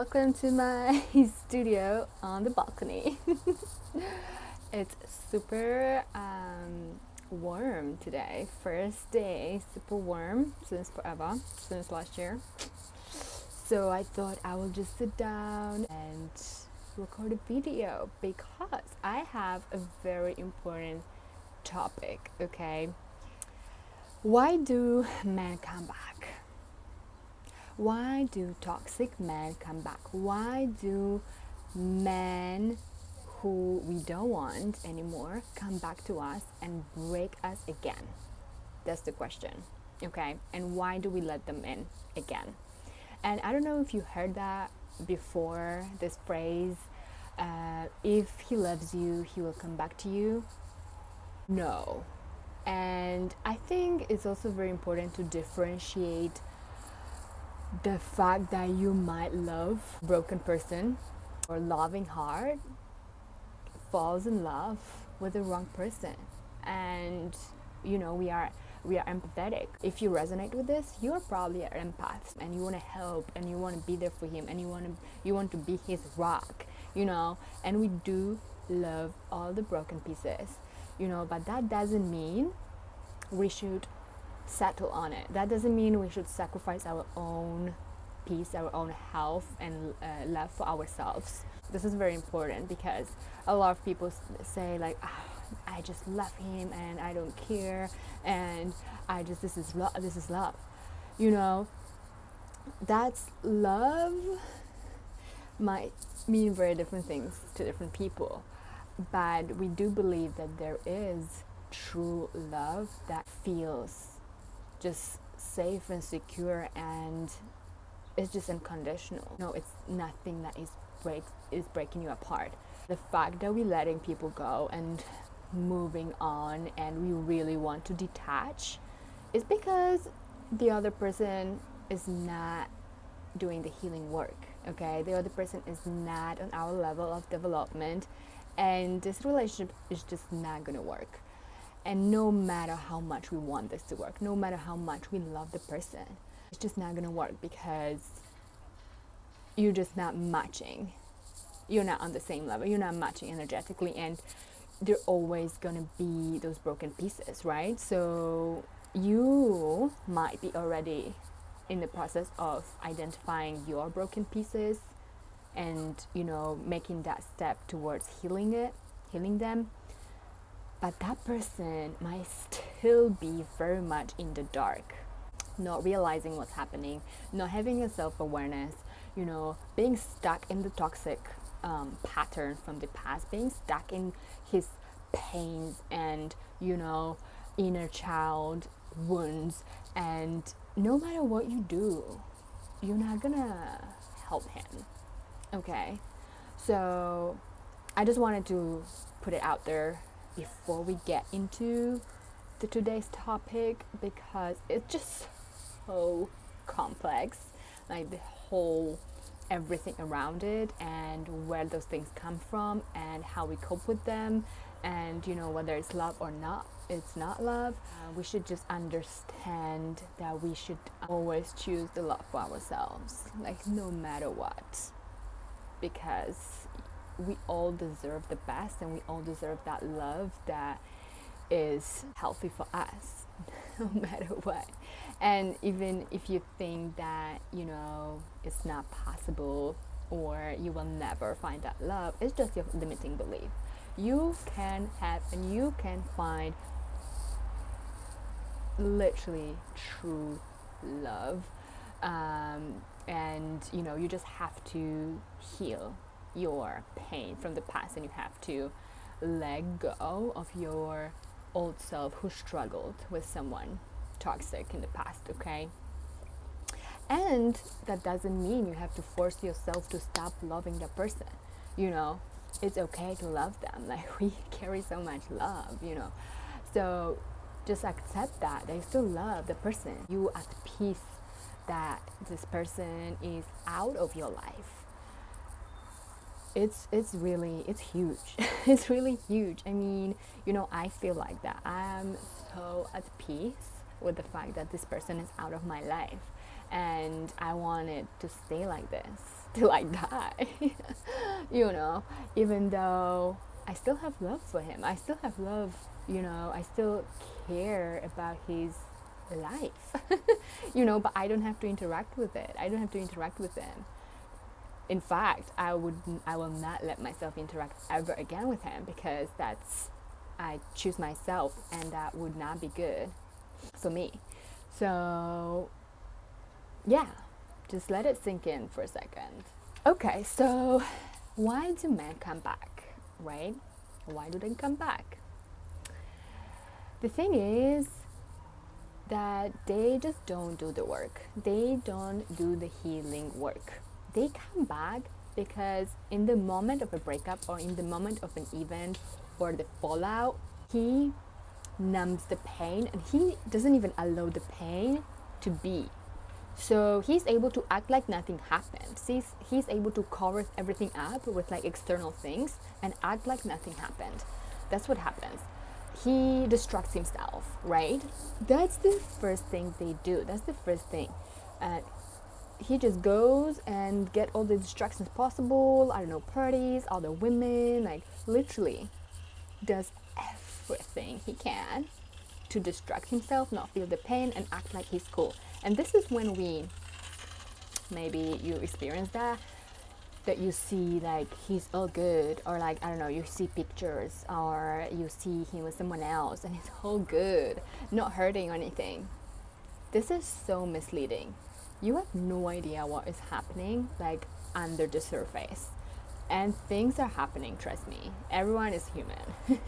welcome to my studio on the balcony. It's super warm today. First day, super warm since forever, since last year. So I thought I will just sit down and record a video because I have a very important topic, okay? Why do men come back? Why do toxic men come back? Why do men who we don't want anymore come back to us and break us again? That's the question, okay? And why do we let them in again? And I don't know if you heard that before, this phrase, if he loves you, he will come back to you. No. And I think it's also very important to differentiate the fact that you might love a broken person or loving heart falls in love with the wrong person. And we are empathetic. If you resonate with this, you are probably an empath and you want to help and you want to be there for him and you want to be his rock, and we do love all the broken pieces, but that doesn't mean we should settle on it. That doesn't mean we should sacrifice our own peace, our own health and love for ourselves. This is very important because a lot of people say like, I just love him and I don't care and this is love. That's love might mean very different things to different people, but we do believe that there is true love that feels just safe and secure and it's just unconditional. No, it's nothing that is breaking you apart. The fact that we're letting people go and moving on and we really want to detach is because the other person is not doing the healing work, okay? The other person is not on our level of development and this relationship is just not gonna work. And no matter how much we want this to work, no matter how much we love the person, it's just not gonna work because you're just not matching. You're not on the same level. You're not matching energetically, and there are always gonna be those broken pieces, right? So you might be already in the process of identifying your broken pieces and making that step towards healing them. But that person might still be very much in the dark, not realizing what's happening, not having a self-awareness, being stuck in the toxic pattern from the past, being stuck in his pains and, inner child wounds. And no matter what you do, you're not gonna help him, okay? So I just wanted to put it out there before we get into today's topic because it's just so complex, like the whole everything around it and where those things come from and how we cope with them and whether it's love or not, it's not love. We should just understand that we should always choose the love for ourselves, like no matter what, because we all deserve the best and we all deserve that love that is healthy for us no matter what. And even if you think that it's not possible or you will never find that love, it's just your limiting belief. You can have and you can find literally true love, and you just have to heal your pain from the past and you have to let go of your old self who struggled with someone toxic in the past, okay? And that doesn't mean you have to force yourself to stop loving the person. It's okay to love them. Like, we carry so much love, so just accept that they still love the person. You at peace that this person is out of your life. It's huge. It's really huge. I mean, I feel like that. I'm so at peace with the fact that this person is out of my life and I want it to stay like this. till I die. You know, even though I still have love for him, I still have love, you know, I still care about his life. You know, but I don't have to interact with it. I don't have to interact with him. In fact, I will not let myself interact ever again with him, because that's, I choose myself, and that would not be good for me. So yeah, just let it sink in for a second. Okay, so why do men come back, right? Why do they come back? The thing is that they just don't do the work. They don't do the healing work. They come back because in the moment of a breakup, or in the moment of an event or the fallout, he numbs the pain, and he doesn't even allow the pain to be. So he's able to act like nothing happened. He's able to cover everything up with like external things and act like nothing happened. That's what happens. He distracts himself, right? That's the first thing they do. That's the first thing. He just goes and get all the distractions possible. I don't know, parties, other women, like literally does everything he can to distract himself, not feel the pain, and act like he's cool. And this is when maybe you experience that you see like he's all good, or like, I don't know, you see pictures or you see him with someone else and he's all good, not hurting or anything. This is so misleading. You have no idea what is happening like under the surface. And things are happening, trust me. Everyone is human.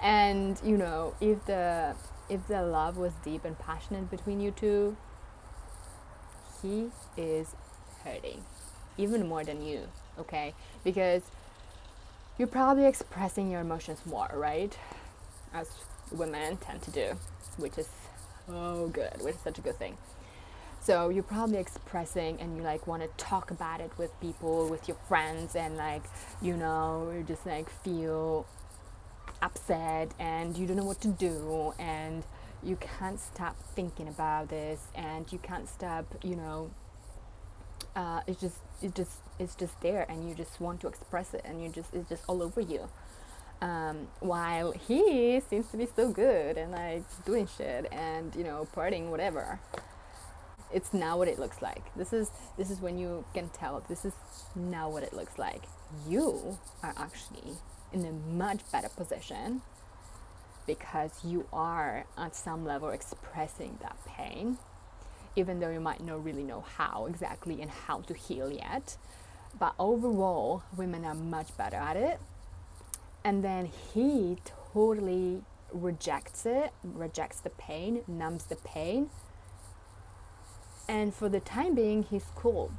And you know, if the love was deep and passionate between you two, he is hurting even more than you, okay? Because you're probably expressing your emotions more, right? As women tend to do, which is so good, which is such a good thing. So you're probably expressing, and you like want to talk about it with people, with your friends, and like, you know, you just like feel upset and you don't know what to do, and you can't stop thinking about this, and you can't stop, you know, it's just there, and you just want to express it, and it's just all over you. While he seems to be so good and like doing shit and, you know, partying, whatever. It's not what it looks like. This is when you can tell this is not what it looks like. You are actually in a much better position because you are at some level expressing that pain, even though you might not really know how exactly and how to heal yet. But overall, women are much better at it. And then he totally rejects the pain, numbs the pain. And for the time being, he's cool.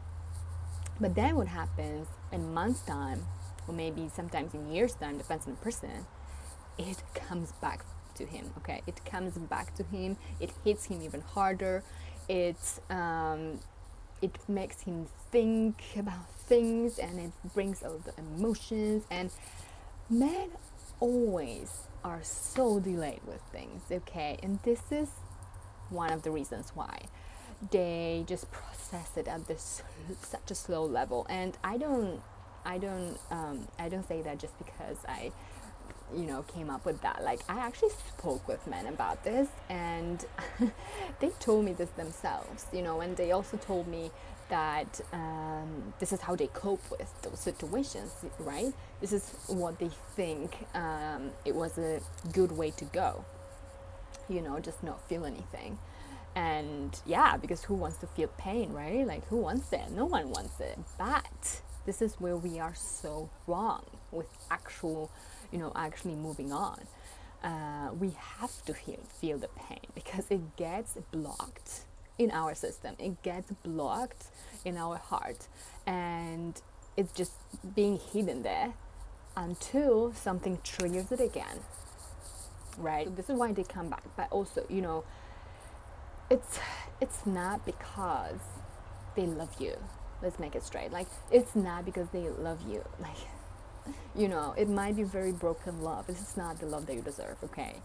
But then what happens in months' time, or maybe sometimes in years' time, depends on the person, it comes back to him, okay? It comes back to him. It hits him even harder. It makes him think about things, and it brings out the emotions. And men always are so delayed with things, okay? And this is one of the reasons why they just process it at this such a slow level. And I don't say that just because I, you know, came up with that. Like, I actually spoke with men about this, and they told me this themselves, you know, and they also told me that this is how they cope with those situations, right? This is what they think it was a good way to go, you know, just not feel anything. And yeah, because who wants to feel pain, right? Like, who wants it? No one wants it. But this is where we are so wrong with actually moving on. We have to feel the pain because it gets blocked in our system. It gets blocked in our heart, and it's just being hidden there until something triggers it again, right? So this is why they come back. But also, you know, it's not because they love you. Let's make it straight. Like, it's not because they love you. Like, you know, it might be very broken love. This is not the love that you deserve, okay?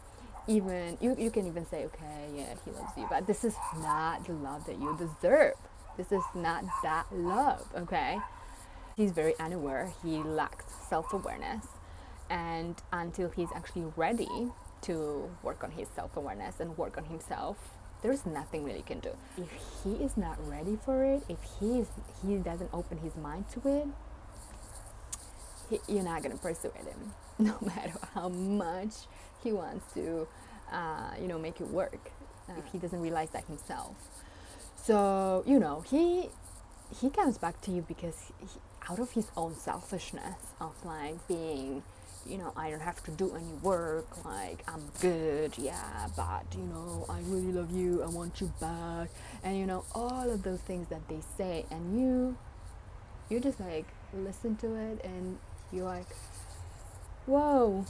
Even you can even say, okay, yeah, he loves you, but this is not the love that you deserve. This is not that love, okay? He's very unaware, he lacks self awareness, and until he's actually ready to work on his self awareness and work on himself, there's nothing really can do. If he is not ready for it, if he doesn't open his mind to it, you're not gonna persuade him, no matter how much he wants to, make it work. If he doesn't realize that himself, so he comes back to you because out of his own selfishness of like being, I don't have to do any work, like I'm good, yeah, but I really love you, I want you back, and all of those things that they say, and you just like listen to it, and you're like, whoa,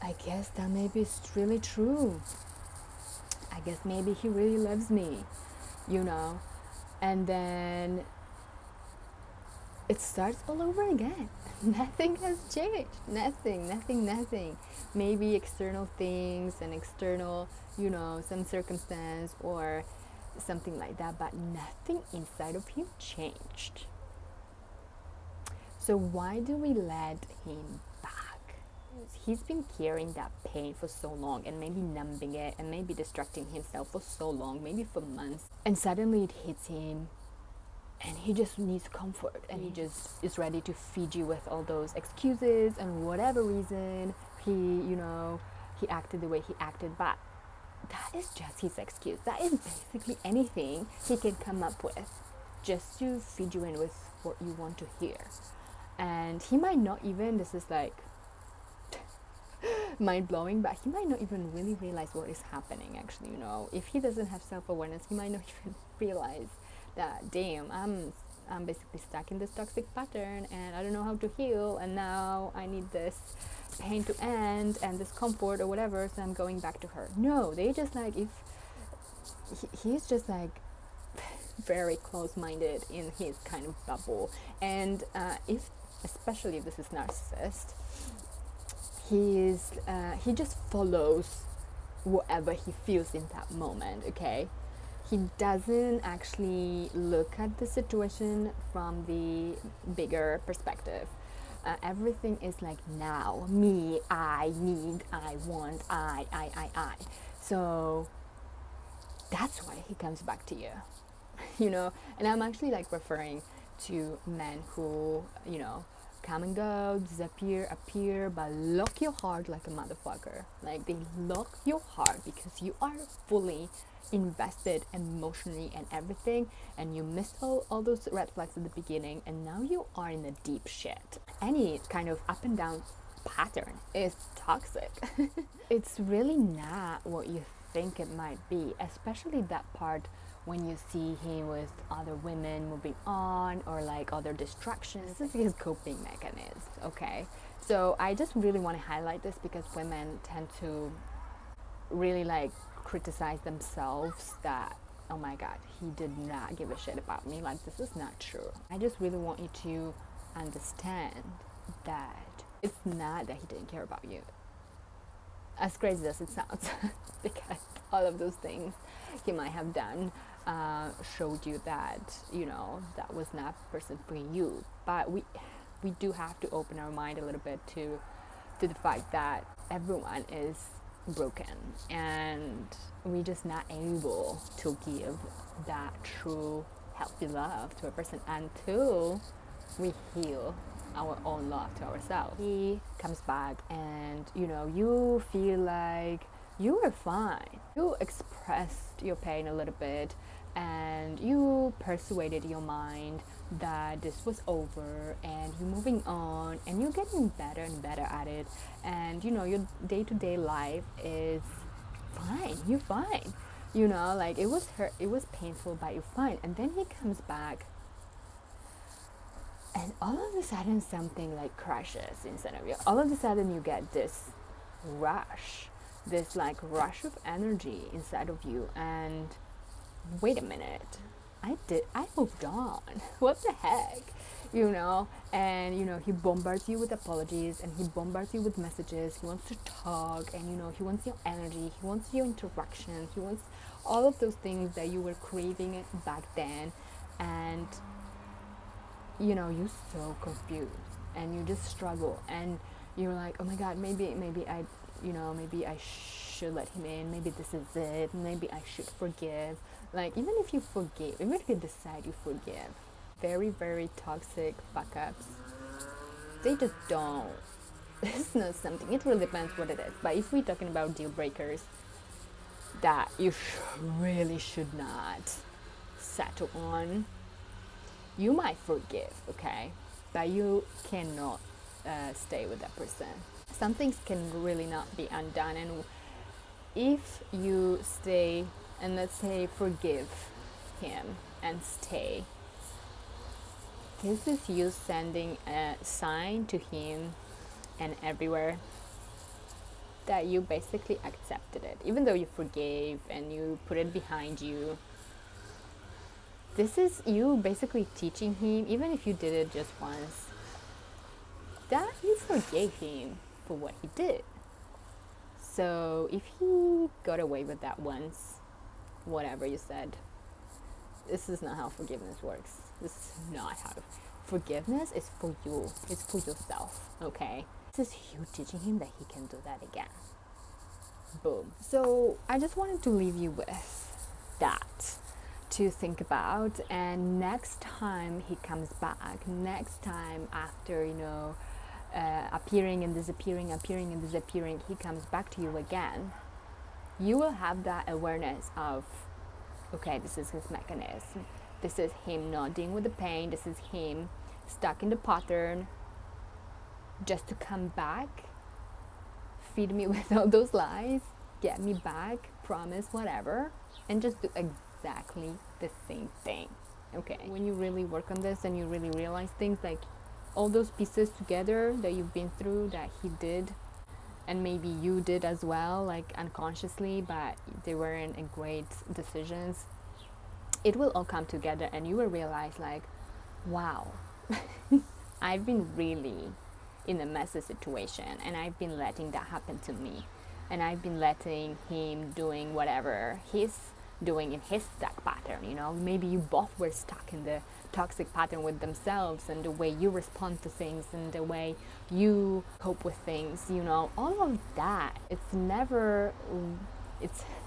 I guess that maybe it's really true. I guess maybe he really loves me, and then it starts all over again. Nothing has changed. Nothing. Maybe external things and external, some circumstance or something like that, but nothing inside of him changed. So why do we let him back? He's been carrying that pain for so long, and maybe numbing it, and maybe distracting himself for so long, maybe for months, and suddenly it hits him, and he just needs comfort, and he just is ready to feed you with all those excuses and whatever reason he acted the way he acted. But that is just his excuse. That is basically anything he can come up with just to feed you in with what you want to hear. And he might not even, this is like mind-blowing, but he might not even really realize what is happening actually. If he doesn't have self-awareness, he might not even realize that, damn, I'm basically stuck in this toxic pattern, and I don't know how to heal, and now I need this pain to end and this comfort or whatever, so I'm going back to her. No, they just like, if he's just like very close-minded in his kind of bubble, and especially if this is narcissist, he just follows whatever he feels in that moment, okay? He doesn't actually look at the situation from the bigger perspective. Everything is like now, me, I need, I want, I. So that's why he comes back to you, and I'm actually like referring to men who, come and go, disappear, appear, but lock your heart like a motherfucker. Like they lock your heart because you are fully invested emotionally and everything, and you missed all those red flags at the beginning, and now you are in the deep shit. Any kind of up and down pattern is toxic. It's really not what you think it might be, especially that part when you see him with other women moving on, or like other distractions. This is his coping mechanism, okay? So I just really want to highlight this because women tend to really like criticize themselves that, oh my god, he did not give a shit about me. Like, this is not true. I just really want you to understand that it's not that he didn't care about you, as crazy as it sounds, because all of those things he might have done showed you that that was not the person for you. But we do have to open our mind a little bit to the fact that everyone is broken, and we're just not able to give that true healthy love to a person until we heal our own love to ourselves. He comes back, and you feel like you were fine. You expressed your pain a little bit, and you persuaded your mind that this was over, and you're moving on, and you're getting better and better at it, and your day-to-day life is fine. You're fine. Like it was painful, but you're fine. And then he comes back, and all of a sudden something like crashes inside of you. All of a sudden you get this rush of energy inside of you, and wait a minute, I moved on. What the heck? And he bombards you with apologies, and he bombards you with messages. He wants to talk, and he wants your energy, he wants your interaction, he wants all of those things that you were craving back then. and you're so confused and you just struggle, and you're like, oh my god, maybe I should let him in, maybe this is it, maybe I should forgive. Like, even if you forgive, even if you decide you forgive, very, very toxic fuck ups, they just don't. It's not something, it really depends what it is. But if we're talking about deal breakers that you really should not settle on, you might forgive, okay, but you cannot stay with that person. Some things can really not be undone, and if you stay and, let's say, forgive him and stay, this is you sending a sign to him and everywhere that you basically accepted it, even though you forgave and you put it behind you. This is you basically teaching him, even if you did it just once, that you forgave him for what he did. So if he got away with that once, whatever you said, this is not how forgiveness works. This is not how. Forgiveness is for you. It's for yourself, okay? This is you teaching him that he can do that again. Boom. So I just wanted to leave you with that to think about, and next time he comes back, next time after appearing and disappearing, he comes back to you again, you will have that awareness of, okay, this is his mechanism, this is him not dealing with the pain, this is him stuck in the pattern just to come back, feed me with all those lies, get me back, promise whatever, and just do exactly the same thing. Okay, when you really work on this and you really realize things, like all those pieces together that you've been through, that he did and maybe you did as well, like unconsciously, but they weren't great decisions, it will all come together and you will realize, like, wow, I've been really in a messy situation and I've been letting that happen to me, and I've been letting him doing whatever he's doing in his stuck pattern. Maybe you both were stuck in the toxic pattern with themselves, and the way you respond to things and the way you cope with things, all of that, it's never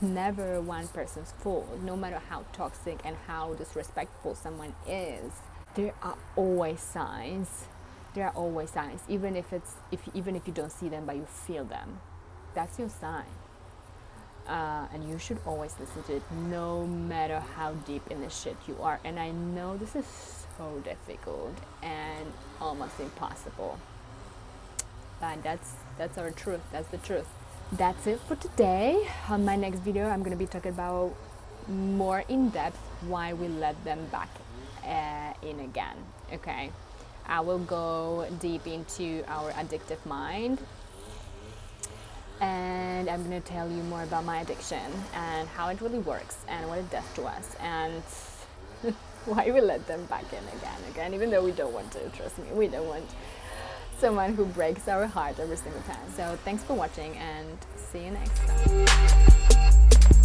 one person's fault. No matter how toxic and how disrespectful someone is, there are always signs, even if you don't see them but you feel them. That's your sign. And you should always listen to it, no matter how deep in the shit you are. And I know this is so difficult and almost impossible, but that's our truth. That's the truth. That's it for today. On my next video, I'm going to be talking about more in depth why we let them back in again. Okay, I will go deep into our addictive mind, and I'm going to tell you more about my addiction and how it really works and what it does to us, and why we let them back in again, even though we don't want to. Trust me, we don't want someone who breaks our heart every single time. So thanks for watching, and see you next time.